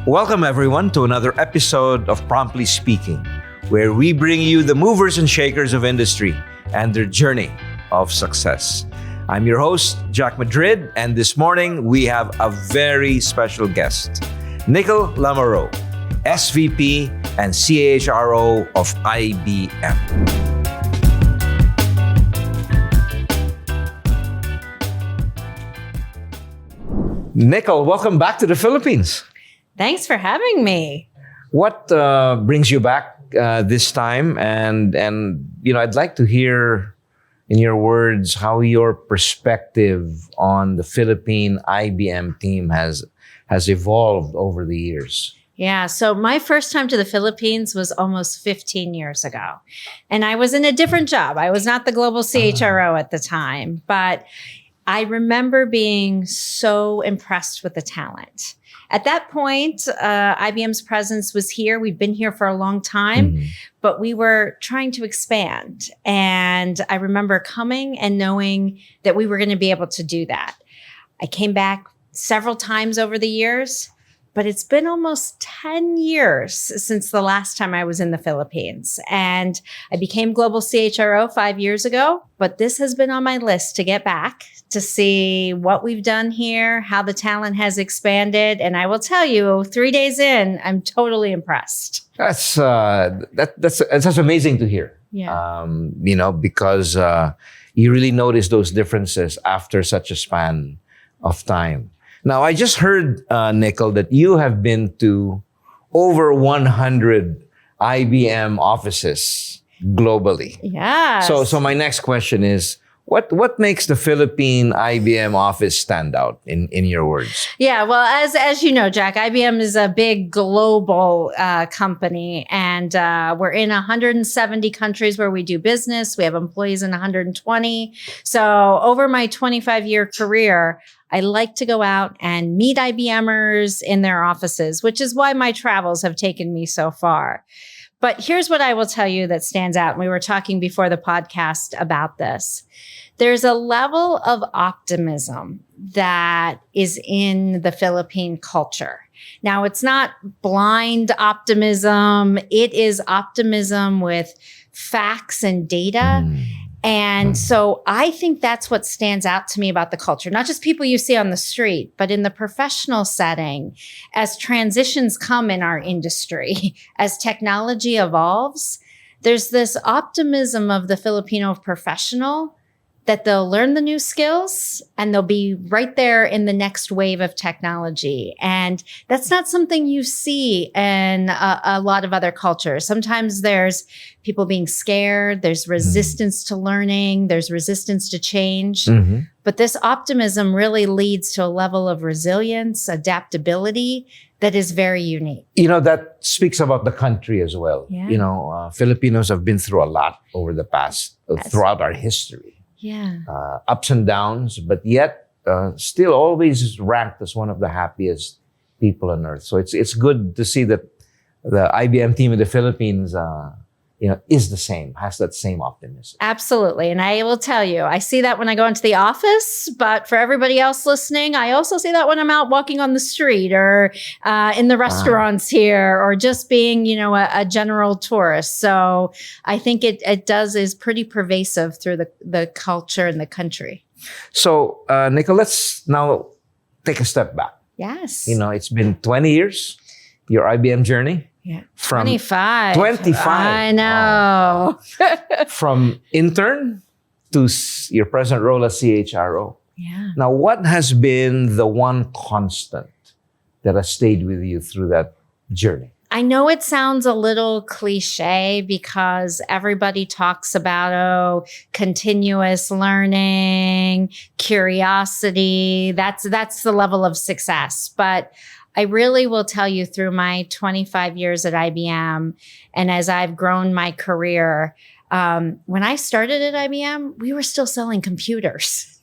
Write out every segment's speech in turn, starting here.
Welcome, everyone, to another episode of Promptly Speaking, where we bring you the movers and shakers of industry and their journey of success. I'm your host, Jack Madrid, and this morning we have a very special guest, Nickle LaMoreaux, SVP and CHRO of IBM. Nickle, welcome back to the Philippines. Thanks for having me. What brings you back this time? And I'd like to hear in your words how your perspective on the Philippine IBM team has evolved over the years. Yeah, so my first time to the Philippines was almost 15 years ago. And I was in a different job. I was not the global CHRO at the time, but I remember being so impressed with the talent. At that point, IBM's presence was here. We'd been here for a long time, but we were trying to expand. And I remember coming and knowing that we were going to be able to do that. I came back several times over the years, but it's been almost 10 years since the last time I was in the Philippines. And I became global CHRO 5 years ago, but this has been on my list to get back to see what we've done here, how the talent has expanded. And I will tell you, 3 days in, I'm totally impressed. That's amazing to hear. Yeah. Because you really notice those differences after such a span of time. Now, I just heard, Nickle, that you have been to over 100 IBM offices globally. Yeah. So my next question is, what makes the Philippine IBM office stand out in your words? Yeah, well, as you know, Jack, IBM is a big global company, and we're in 170 countries where we do business. We have employees in 120. So over my 25-year career, I like to go out and meet IBMers in their offices, which is why my travels have taken me so far. But here's what I will tell you that stands out. And we were talking before the podcast about this. There's a level of optimism that is in the Philippine culture. Now, it's not blind optimism. It is optimism with facts and data. And so I think that's what stands out to me about the culture, not just people you see on the street, but in the professional setting, as transitions come in our industry, as technology evolves, there's this optimism of the Filipino professional that they'll learn the new skills and they'll be right there in the next wave of technology. And that's not something you see in a lot of other cultures. Sometimes there's people being scared, there's resistance to learning, there's resistance to change. But this optimism really leads to a level of resilience, adaptability that is very unique. That speaks about the country as well. Yeah. Filipinos have been through a lot over the past, throughout our history. Yeah. Ups and downs, but yet still always ranked as one of the happiest people on earth. So it's good to see that the IBM team in the Philippines, is the same, has that same optimism. Absolutely. And I will tell you, I see that when I go into the office, but for everybody else listening, I also see that when I'm out walking on the street or in the restaurants here, or just being, a general tourist. So I think it is pretty pervasive through the culture and the country. So, Nickle, let's now take a step back. Yes. It's been 20 years, your IBM journey. Yeah. From 25. 25. I know. From intern to your present role as CHRO. Yeah. Now, what has been the one constant that has stayed with you through that journey? I know it sounds a little cliche because everybody talks about, continuous learning, curiosity. That's the level of success. But I really will tell you, through my 25 years at IBM and as I've grown my career, when I started at IBM, we were still selling computers.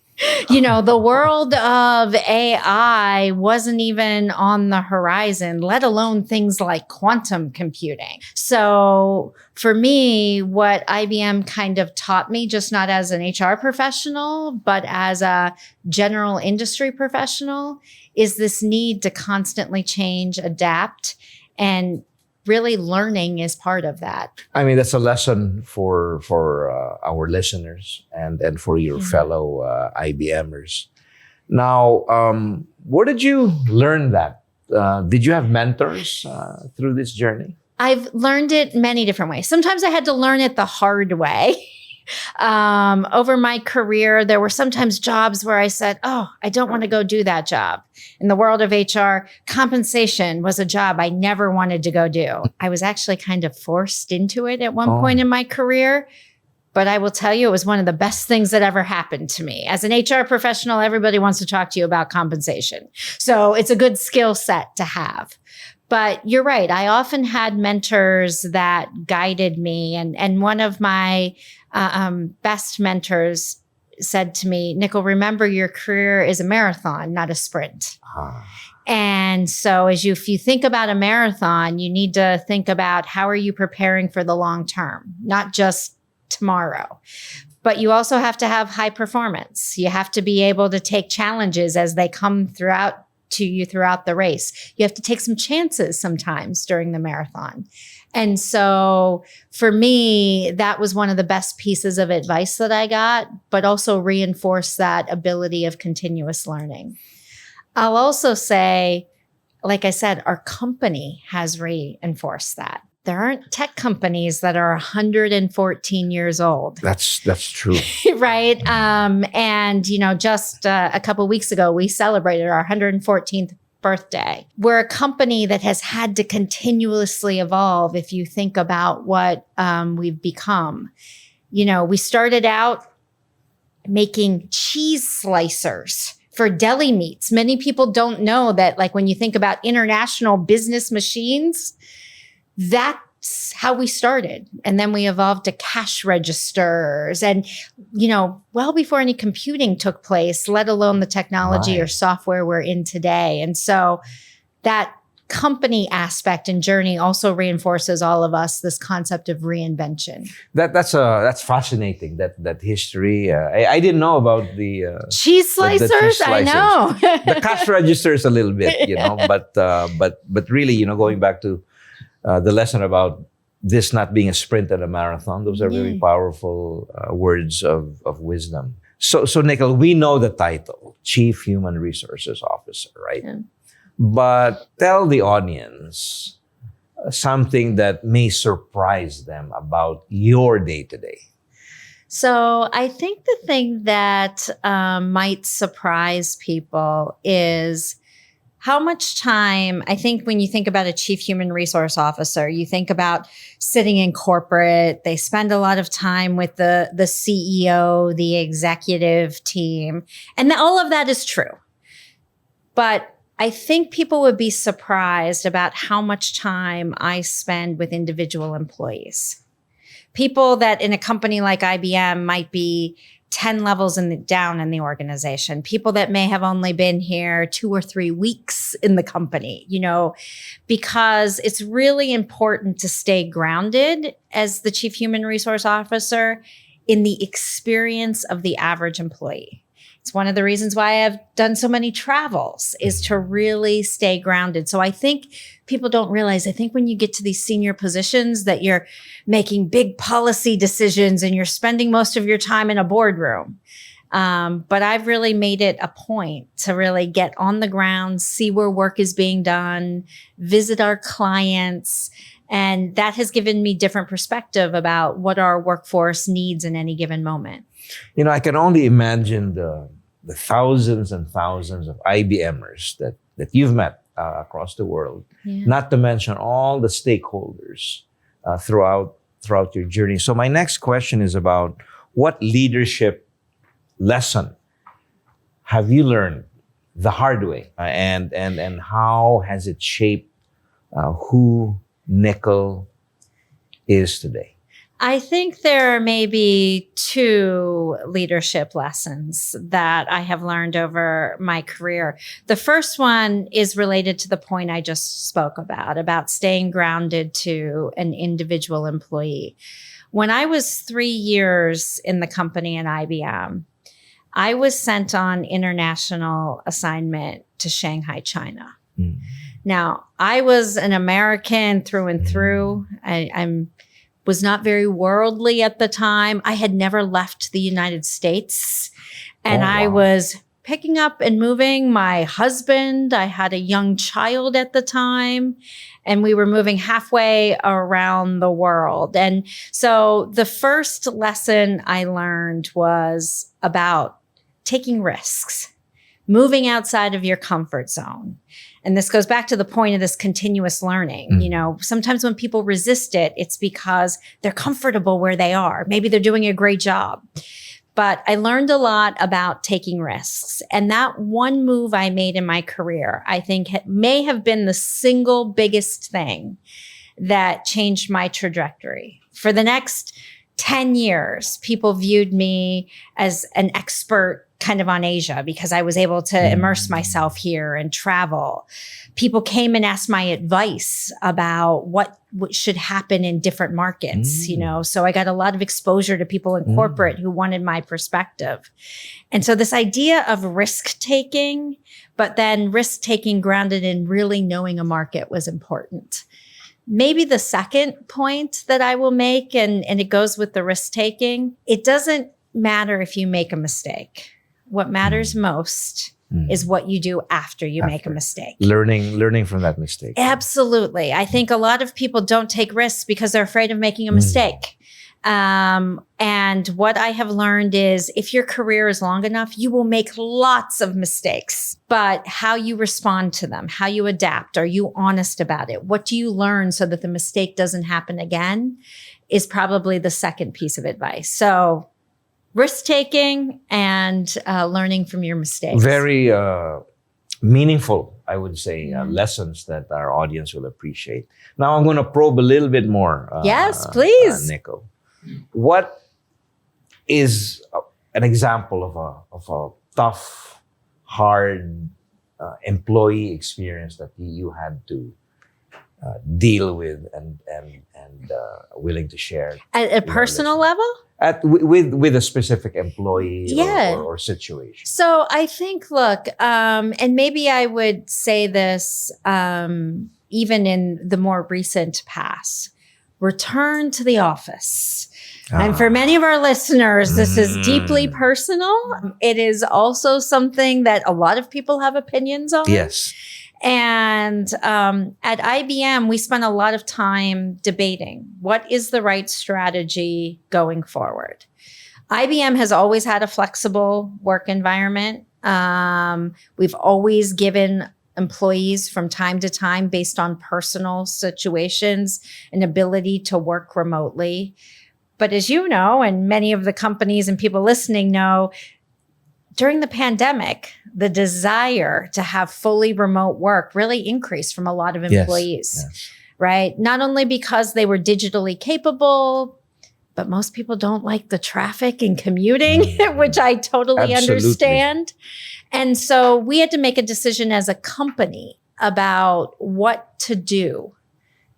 The world of AI wasn't even on the horizon, let alone things like quantum computing. So for me, what IBM kind of taught me, just not as an HR professional, but as a general industry professional, is this need to constantly change, adapt, and really learning is part of that. I mean, that's a lesson for our listeners and for your fellow IBMers. Now, where did you learn that? Did you have mentors through this journey? I've learned it many different ways. Sometimes I had to learn it the hard way. Over my career, there were sometimes jobs where I said, oh, I don't want to go do that job. In the world of HR, compensation was a job I never wanted to go do. I was actually kind of forced into it at one point in my career. But I will tell you, it was one of the best things that ever happened to me. As an HR professional, everybody wants to talk to you about compensation. So it's a good skill set to have. But you're right. I often had mentors that guided me. And one of my best mentors said to me, Nickle, remember your career is a marathon, not a sprint. And so if you think about a marathon, you need to think about how are you preparing for the long term, not just tomorrow. But you also have to have high performance. You have to be able to take challenges as they come throughout the race. You have to take some chances sometimes during the marathon. And so for me, that was one of the best pieces of advice that I got, but also reinforced that ability of continuous learning. I'll also say, like I said, our company has reinforced that. There aren't tech companies that are 114 years old. That's true. Right. And, just a couple of weeks ago, we celebrated our 114th birthday. We're a company that has had to continuously evolve if you think about what we've become. We started out making cheese slicers for deli meats. Many people don't know that, like, when you think about international business machines, that's how we started. And then we evolved to cash registers and, well before any computing took place, let alone the technology or software we're in today. And so that company aspect and journey also reinforces all of us this concept of reinvention. That's fascinating. That history. I didn't know about the cheese slicers. The cheese slicers. I know the cash registers a little bit, but really, going back to the lesson about this not being a sprint and a marathon. Those are very powerful words of wisdom. So Nickle, we know the title, Chief Human Resources Officer, right? Yeah. But tell the audience something that may surprise them about your day-to-day. So I think the thing that might surprise people is how much time, I think when you think about a chief human resource officer, you think about sitting in corporate. They spend a lot of time with the CEO, the executive team, and all of that is true. But I think people would be surprised about how much time I spend with individual employees. People that in a company like IBM might be 10 levels down in the organization, people that may have only been here 2 or 3 weeks in the company, because it's really important to stay grounded as the chief human resource officer in the experience of the average employee. It's one of the reasons why I've done so many travels, is to really stay grounded. So I think people don't realize, I think when you get to these senior positions that you're making big policy decisions and you're spending most of your time in a boardroom. But I've really made it a point to really get on the ground, see where work is being done, visit our clients. And that has given me different perspective about what our workforce needs in any given moment. I can only imagine the thousands and thousands of IBMers that you've met across the world, not to mention all the stakeholders throughout your journey. So my next question is about what leadership lesson have you learned the hard way, and how has it shaped who Nickle is today? I think there are maybe two leadership lessons that I have learned over my career. The first one is related to the point I just spoke about staying grounded to an individual employee. When I was 3 years in the company in IBM, I was sent on international assignment to Shanghai, China. Mm. Now, I was an American through and through. I was not very worldly at the time. I had never left the United States. And I was picking up and moving my husband. I had a young child at the time, and we were moving halfway around the world. And so the first lesson I learned was about taking risks, moving outside of your comfort zone. And this goes back to the point of this continuous learning. You know, sometimes when people resist it, it's because they're comfortable where they are. Maybe they're doing a great job. But I learned a lot about taking risks. And that one move I made in my career, I think may have been the single biggest thing that changed my trajectory. For the next 10 years, people viewed me as an expert kind of on Asia because I was able to immerse myself here and travel. People came and asked my advice about what should happen in different markets, you know. So I got a lot of exposure to people in corporate who wanted my perspective. And so this idea of risk taking, but then risk taking grounded in really knowing a market was important. Maybe the second point that I will make, and it goes with the risk taking, it doesn't matter if you make a mistake. What matters most is what you do after you make a mistake. Learning from that mistake. Absolutely. I think a lot of people don't take risks because they're afraid of making a mistake. And what I have learned is if your career is long enough, you will make lots of mistakes, but how you respond to them, how you adapt, are you honest about it? What do you learn so that the mistake doesn't happen again is probably the second piece of advice. So risk-taking and learning from your mistakes. Very meaningful, I would say, lessons that our audience will appreciate. Now I'm going to probe a little bit more. Yes, please. Nickle. What is an example of a tough, hard employee experience that you had to deal with and willing to share? At a personal level? With a specific employee or situation. So I think, look, and maybe I would say this even in the more recent past, return to the office. And for many of our listeners, this is deeply personal. It is also something that a lot of people have opinions on. Yes. And at IBM, we spent a lot of time debating what is the right strategy going forward. IBM has always had a flexible work environment. We've always given employees from time to time, based on personal situations, an ability to work remotely. But as you know, and many of the companies and people listening know, during the pandemic, the desire to have fully remote work really increased from a lot of employees, right? Not only because they were digitally capable, but most people don't like the traffic and commuting, which I totally understand. And so we had to make a decision as a company about what to do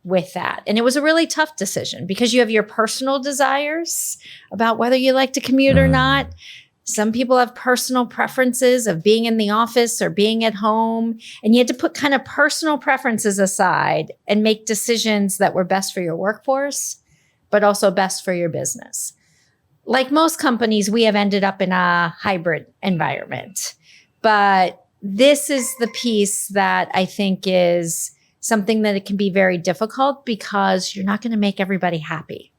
with that. And it was a really tough decision because you have your personal desires about whether you like to commute or not. Some people have personal preferences of being in the office or being at home. And you had to put kind of personal preferences aside and make decisions that were best for your workforce, but also best for your business. Like most companies, we have ended up in a hybrid environment. But this is the piece that I think is something that it can be very difficult because you're not going to make everybody happy.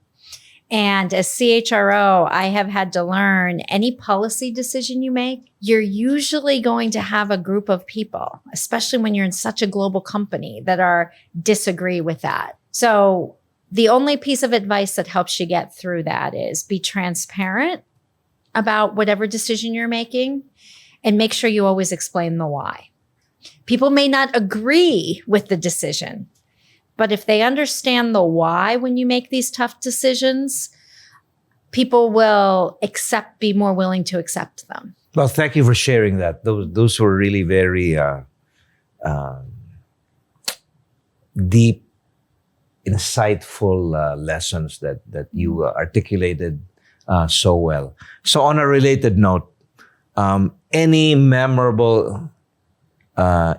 And as CHRO, I have had to learn any policy decision you make, you're usually going to have a group of people, especially when you're in such a global company, that disagree with that. So the only piece of advice that helps you get through that is be transparent about whatever decision you're making and make sure you always explain the why. People may not agree with the decision, but if they understand the why when you make these tough decisions, people will be more willing to accept them. Well, thank you for sharing that. Those were really very deep, insightful lessons that you articulated so well. So on a related note, any memorable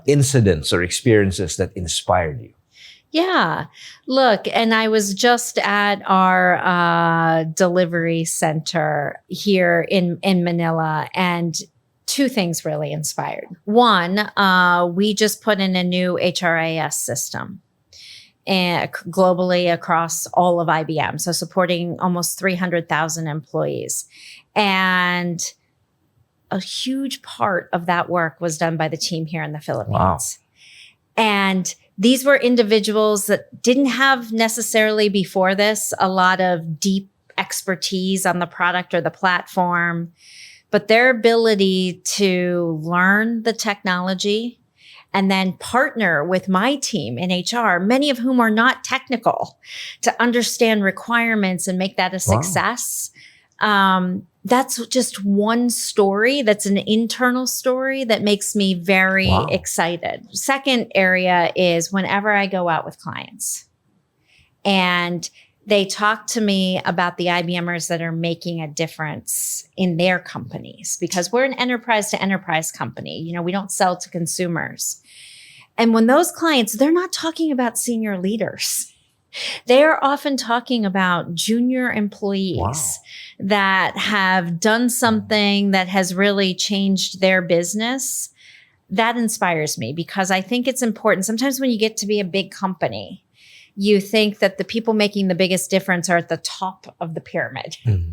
incidents or experiences that inspired you? Yeah. Look, and I was just at our delivery center here in Manila, and two things really inspired. One, we just put in a new HRIS system globally across all of IBM, so supporting almost 300,000 employees. And a huge part of that work was done by the team here in the Philippines. Wow. And these were individuals that didn't have necessarily before this a lot of deep expertise on the product or the platform, but their ability to learn the technology and then partner with my team in HR, many of whom are not technical, to understand requirements and make that a success. That's just one story. That's an internal story that makes me very excited. Second area is whenever I go out with clients and they talk to me about the IBMers that are making a difference in their companies, because we're an enterprise to enterprise company. You know, we don't sell to consumers. And when those clients, they're not talking about senior leaders. They are often talking about junior employees that have done something that has really changed their business. That inspires me because I think it's important. Sometimes when you get to be a big company, you think that the people making the biggest difference are at the top of the pyramid. Mm-hmm.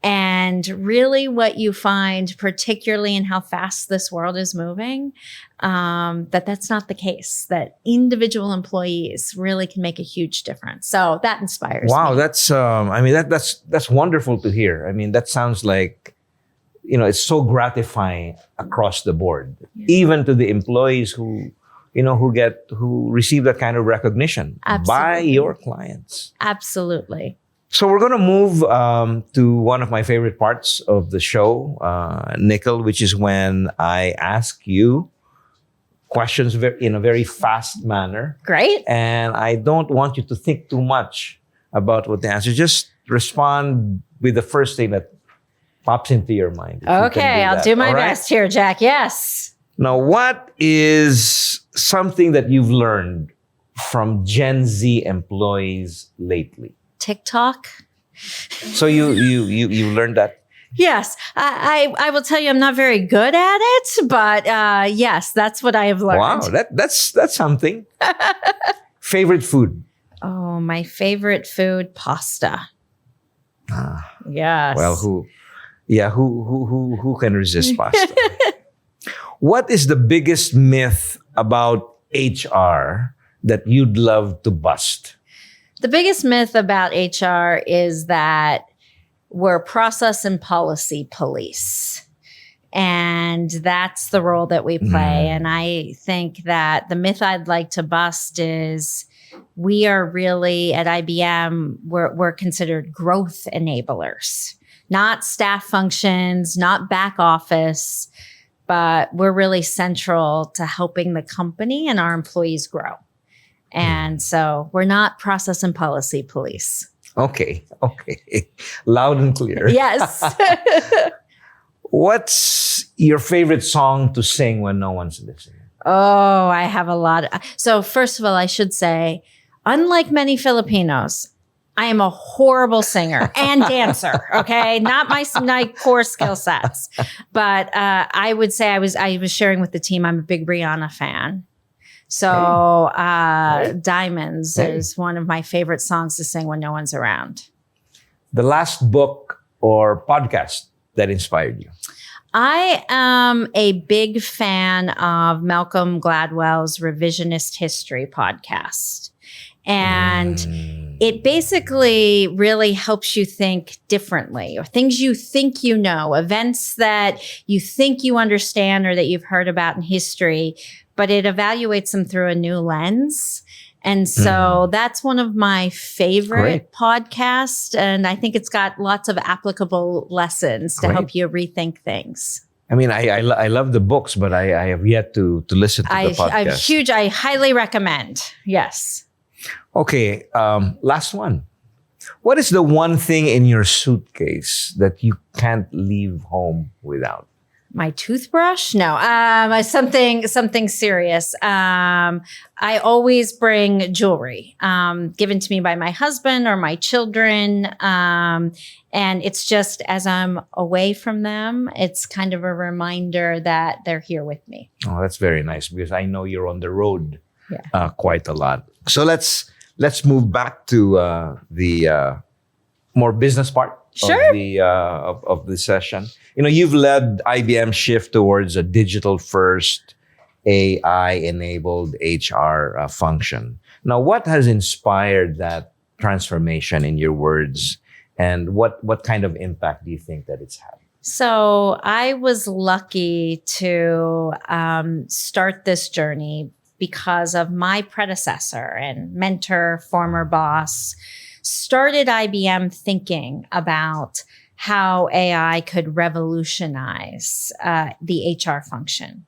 And really what you find, particularly in how fast this world is moving, that's not the case, that individual employees really can make a huge difference. So that inspires me. Wow, that's wonderful to hear. I mean, that sounds like, it's so gratifying across the board, even to the employees who receive that kind of recognition by your clients. Absolutely. So we're going to move to one of my favorite parts of the show, Nickle, which is when I ask you questions in a very fast manner. Great. And I don't want you to think too much about what the answer. Just respond with the first thing that pops into your mind. Okay, I'll do my best here, Jack. Yes. Now, what is something that you've learned from Gen Z employees lately? TikTok. So you learned that? Yes. I will tell you I'm not very good at it, but yes, that's what I have learned. Wow, that's something. Favorite food? Oh, my favorite food, pasta. Yes. Well, who can resist pasta? What is the biggest myth about HR that you'd love to bust? The biggest myth about HR is that we're process and policy police. And that's the role that we play. And I think that the myth I'd like to bust is we are really at IBM, we're considered growth enablers, not staff functions, not back office, but we're really central to helping the company and our employees grow. And so we're not process and policy police. Okay. Loud and clear. Yes. What's your favorite song to sing when no one's listening? Oh, I have a lot. So first of all, I should say, unlike many Filipinos, I am a horrible singer and dancer. Okay. Not my core skill sets, but I would say I was sharing with the team, I'm a big Rihanna fan. So Diamonds is one of my favorite songs to sing when no one's around. The last book or podcast that inspired you? I am a big fan of Malcolm Gladwell's Revisionist History podcast. And it basically really helps you think differently, or things you think you know, events that you think you understand or that you've heard about in history, but it evaluates them through a new lens. And so that's one of my favorite Great. podcasts. And I think it's got lots of applicable lessons to Great. help you rethink things. I mean, I love the books, but I have yet to listen to the podcast. I highly recommend. Yes. Okay, last one. What is the one thing in your suitcase that you can't leave home without? My toothbrush? No, something serious. I always bring jewelry, given to me by my husband or my children. And it's just as I'm away from them, it's kind of a reminder that they're here with me. Oh, that's very nice because I know you're on the road Yeah. quite a lot. So let's move back to the more business part Sure. of the session. You know, you've led IBM shift towards a digital-first, AI-enabled HR function. Now, what has inspired that transformation in your words, and what kind of impact do you think that it's had? So I was lucky to start this journey because of my predecessor and mentor, former boss, started IBM thinking about how AI could revolutionize the HR function.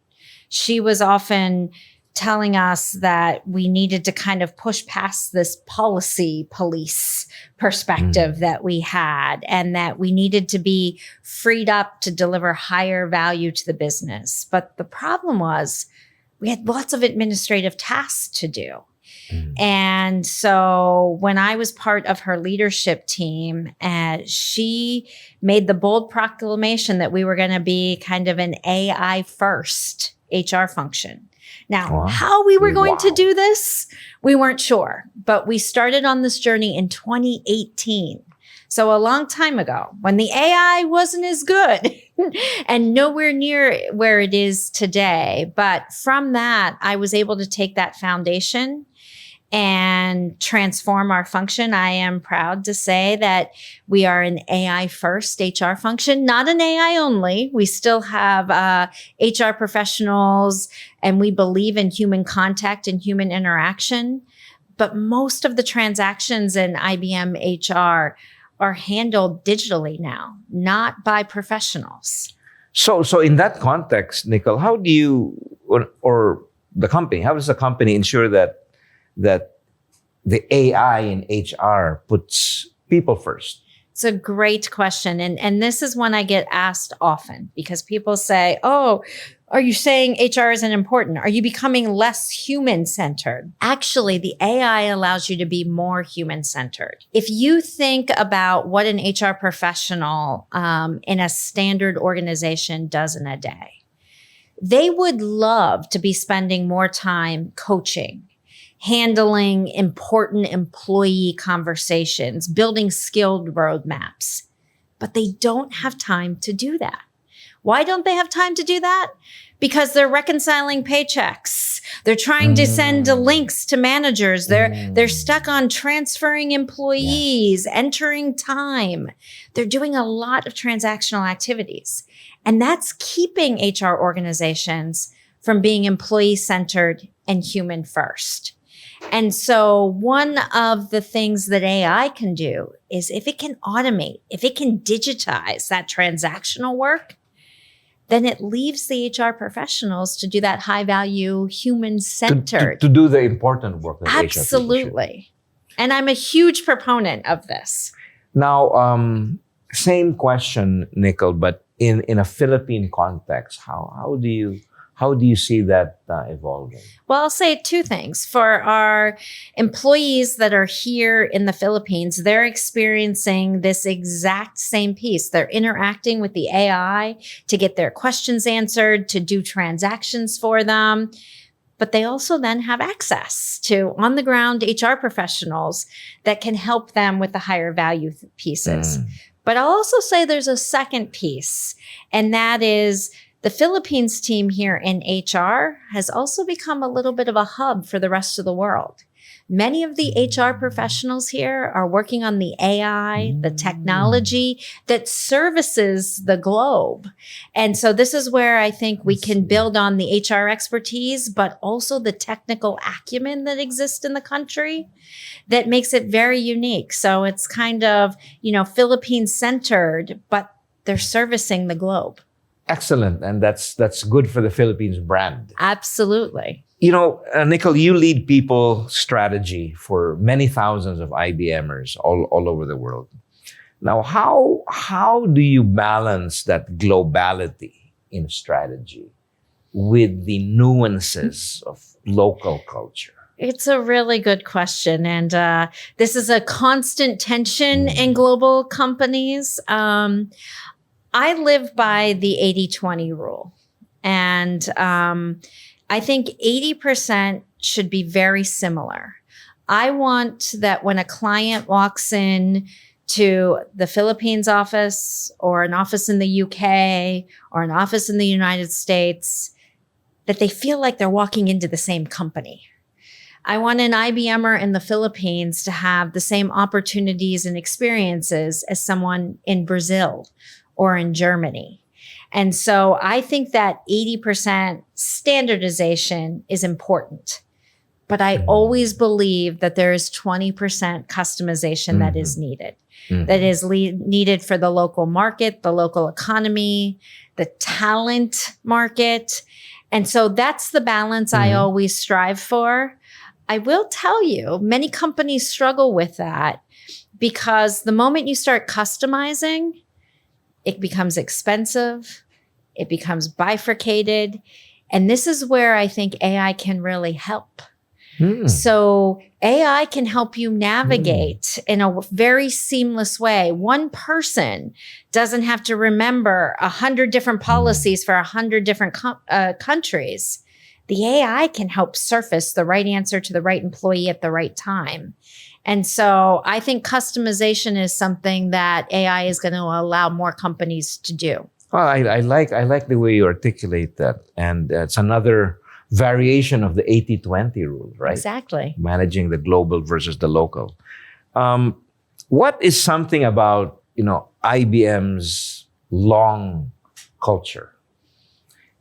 She was often telling us that we needed to kind of push past this policy police perspective that we had, and that we needed to be freed up to deliver higher value to the business. But the problem was we had lots of administrative tasks to do. And so when I was part of her leadership team, she made the bold proclamation that we were going to be kind of an AI first HR function. Now, how we were going to do this, we weren't sure, but we started on this journey in 2018. So a long time ago, when the AI wasn't as good and nowhere near where it is today. But from that, I was able to take that foundation and transform our function. I am proud to say that we are an AI first HR function, not an AI only. We still have HR professionals, and we believe in human contact and human interaction. But most of the transactions in IBM HR are handled digitally now, not by professionals. So in that context, Nickle, how do you, or the company, how does the company ensure that the AI in HR puts people first? It's a great question. And this is one I get asked often because people say, oh, are you saying HR isn't important? Are you becoming less human-centered? Actually, the AI allows you to be more human-centered. If you think about what an HR professional in a standard organization does in a day, they would love to be spending more time coaching, handling important employee conversations, building skilled roadmaps, but they don't have time to do that. Why don't they have time to do that? Because they're reconciling paychecks. They're trying to send links to managers. They're stuck on transferring employees, entering time. They're doing a lot of transactional activities. And that's keeping HR organizations from being employee-centered and human first. And so one of the things that AI can do is if it can automate, if it can digitize that transactional work, then it leaves the HR professionals to do that high value, human centered. To do the important work that HR people should. Absolutely. And I'm a huge proponent of this. Now, same question, Nickle, but in a Philippine context, how do you see that evolving? Well, I'll say two things. For our employees that are here in the Philippines, they're experiencing this exact same piece. They're interacting with the AI to get their questions answered, to do transactions for them. But they also then have access to on-the-ground HR professionals that can help them with the higher value pieces. But I'll also say there's a second piece, and that is the Philippines team here in HR has also become a little bit of a hub for the rest of the world. Many of the HR professionals here are working on the AI, the technology that services the globe. And so this is where I think we can build on the HR expertise, but also the technical acumen that exists in the country that makes it very unique. So it's kind of, Philippines centered, but they're servicing the globe. Excellent. And that's good for the Philippines brand. Absolutely. Nickle, you lead people strategy for many thousands of IBMers all over the world. Now, how do you balance that globality in strategy with the nuances of local culture? It's a really good question. And this is a constant tension in global companies. I live by the 80-20 rule. And I think 80% should be very similar. I want that when a client walks in to the Philippines office or an office in the UK or an office in the United States, that they feel like they're walking into the same company. I want an IBMer in the Philippines to have the same opportunities and experiences as someone in Brazil or in Germany. And so I think that 80% standardization is important. But I always believe that there is 20% customization that is needed, that is needed for the local market, the local economy, the talent market. And so that's the balance I always strive for. I will tell you, many companies struggle with that because the moment you start customizing, it becomes expensive. It becomes bifurcated. And this is where I think AI can really help. So AI can help you navigate in a very seamless way. One person doesn't have to remember 100 different policies for 100 different countries. The AI can help surface the right answer to the right employee at the right time. And so I think customization is something that AI is going to allow more companies to do. Well, I like the way you articulate that. And it's another variation of the 80-20 rule, right? Exactly. Managing the global versus the local. What is something about, IBM's long culture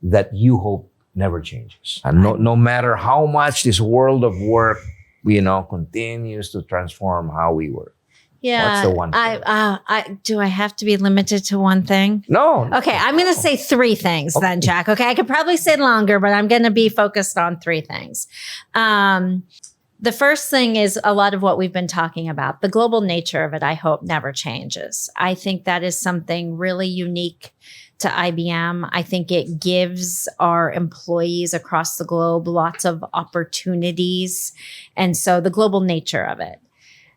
that you hope never changes? And no matter how much this world of work, continues to transform how we work. Yeah. What's the one thing? Do I have to be limited to one thing? No. Okay, I'm going to say three things then, Jack. Okay, I could probably say longer, but I'm going to be focused on three things. The first thing is a lot of what we've been talking about. The global nature of it, I hope, never changes. I think that is something really unique to IBM. I think it gives our employees across the globe lots of opportunities. And so the global nature of it.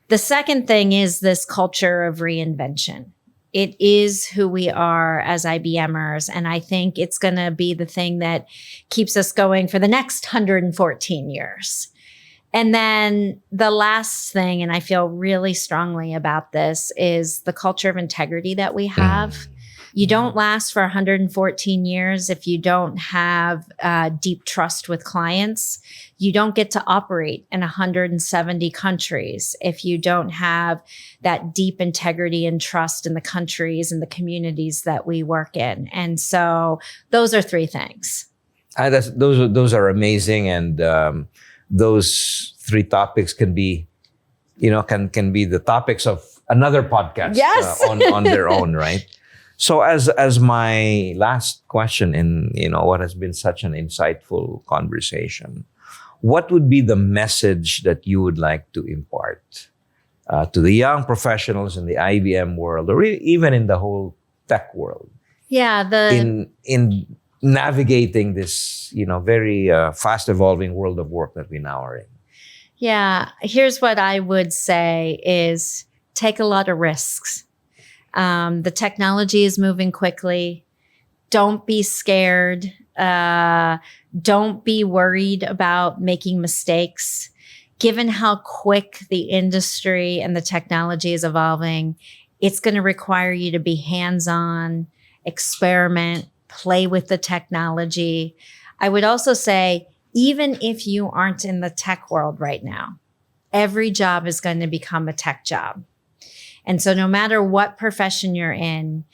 The second thing is this culture of reinvention. It is who we are as IBMers. And I think it's going to be the thing that keeps us going for the next 114 years. And then the last thing, and I feel really strongly about this, is the culture of integrity that we have. You don't last for 114 years if you don't have deep trust with clients. You don't get to operate in 170 countries if you don't have that deep integrity and trust in the countries and the communities that we work in. And so those are three things. Those are amazing, and those three topics can be, can be the topics of another podcast. Yes. On their own, right? So as my last question in, what has been such an insightful conversation, what would be the message that you would like to impart to the young professionals in the IBM world, or even in the whole tech world? Yeah, in navigating this, very fast evolving world of work that we now are in. Yeah, here's what I would say is take a lot of risks. The technology is moving quickly. Don't be scared. Don't be worried about making mistakes. Given how quick the industry and the technology is evolving, it's going to require you to be hands-on, experiment, play with the technology. I would also say, even if you aren't in the tech world right now, every job is going to become a tech job. And so no matter what profession you're in,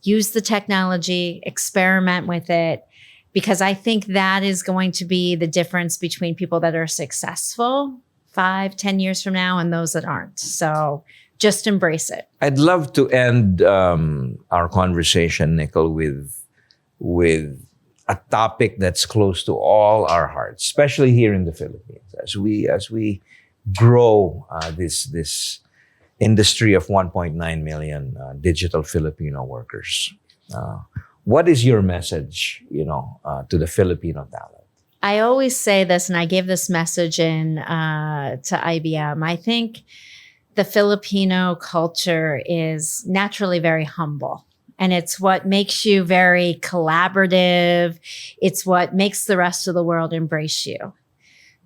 use the technology, experiment with it, because I think that is going to be the difference between people that are successful 5-10 years from now and those that aren't. So just embrace it. I'd love to end our conversation, Nickle, with a topic that's close to all our hearts, especially here in the Philippines, as we grow this industry of 1.9 million digital Filipino workers. What is your message, to the Filipino talent? I always say this, and I gave this message in to IBM. I think the Filipino culture is naturally very humble. And it's what makes you very collaborative. It's what makes the rest of the world embrace you.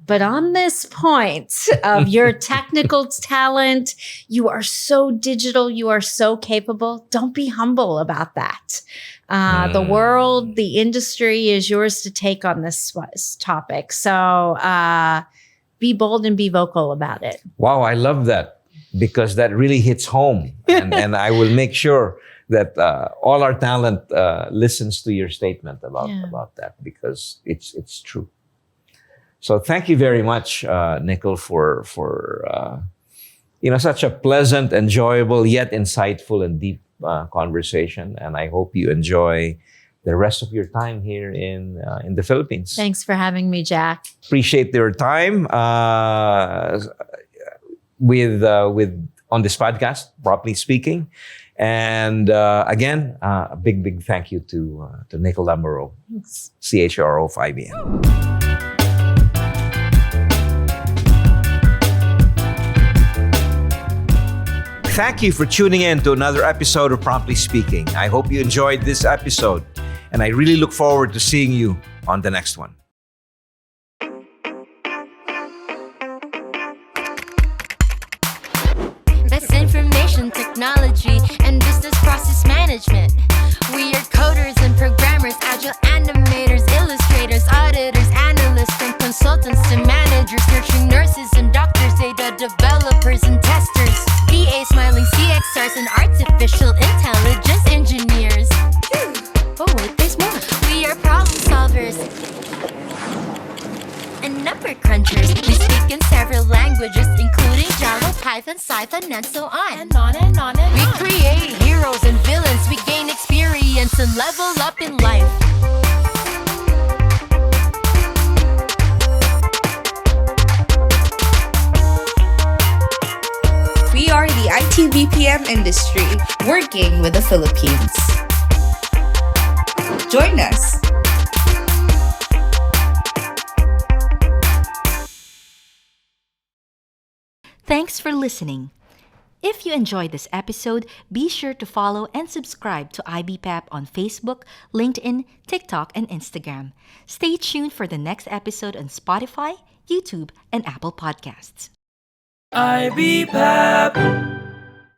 But on this point of your technical talent, you are so digital, you are so capable. Don't be humble about that. The world, the industry is yours to take on this topic. So be bold and be vocal about it. Wow, I love that, because that really hits home. And I will make sure that all our talent listens to your statement about that, because it's true. So thank you very much, Nickle, for such a pleasant, enjoyable, yet insightful and deep conversation. And I hope you enjoy the rest of your time here in the Philippines. Thanks for having me, Jack. Appreciate your time with on this podcast, Properly Speaking. And again, a big thank you to Nickle LaMoreaux, CHRO of IBM. Thank you for tuning in to another episode of Promptly Speaking. I hope you enjoyed this episode, and I really look forward to seeing you on the next one. That's information technology and business process management. We are coders and programmers, agile animators, illustrators, auditors, analysts, from consultants to managers, nurturing nurses and doctors, data developers and testers, VA smiling CX stars and artificial intelligence engineers. Oh, wait, there's more. We are problem solvers and number crunchers. We speak in several languages, including Java, Python, Python, and so on. And on and on and on. We create heroes and villains. We gain experience and level up in life. We are the IBPAP industry, working with the Philippines. Join us. Thanks for listening. If you enjoyed this episode, be sure to follow and subscribe to IBPAP on Facebook, LinkedIn, TikTok, and Instagram. Stay tuned for the next episode on Spotify, YouTube, and Apple Podcasts. IBPAP.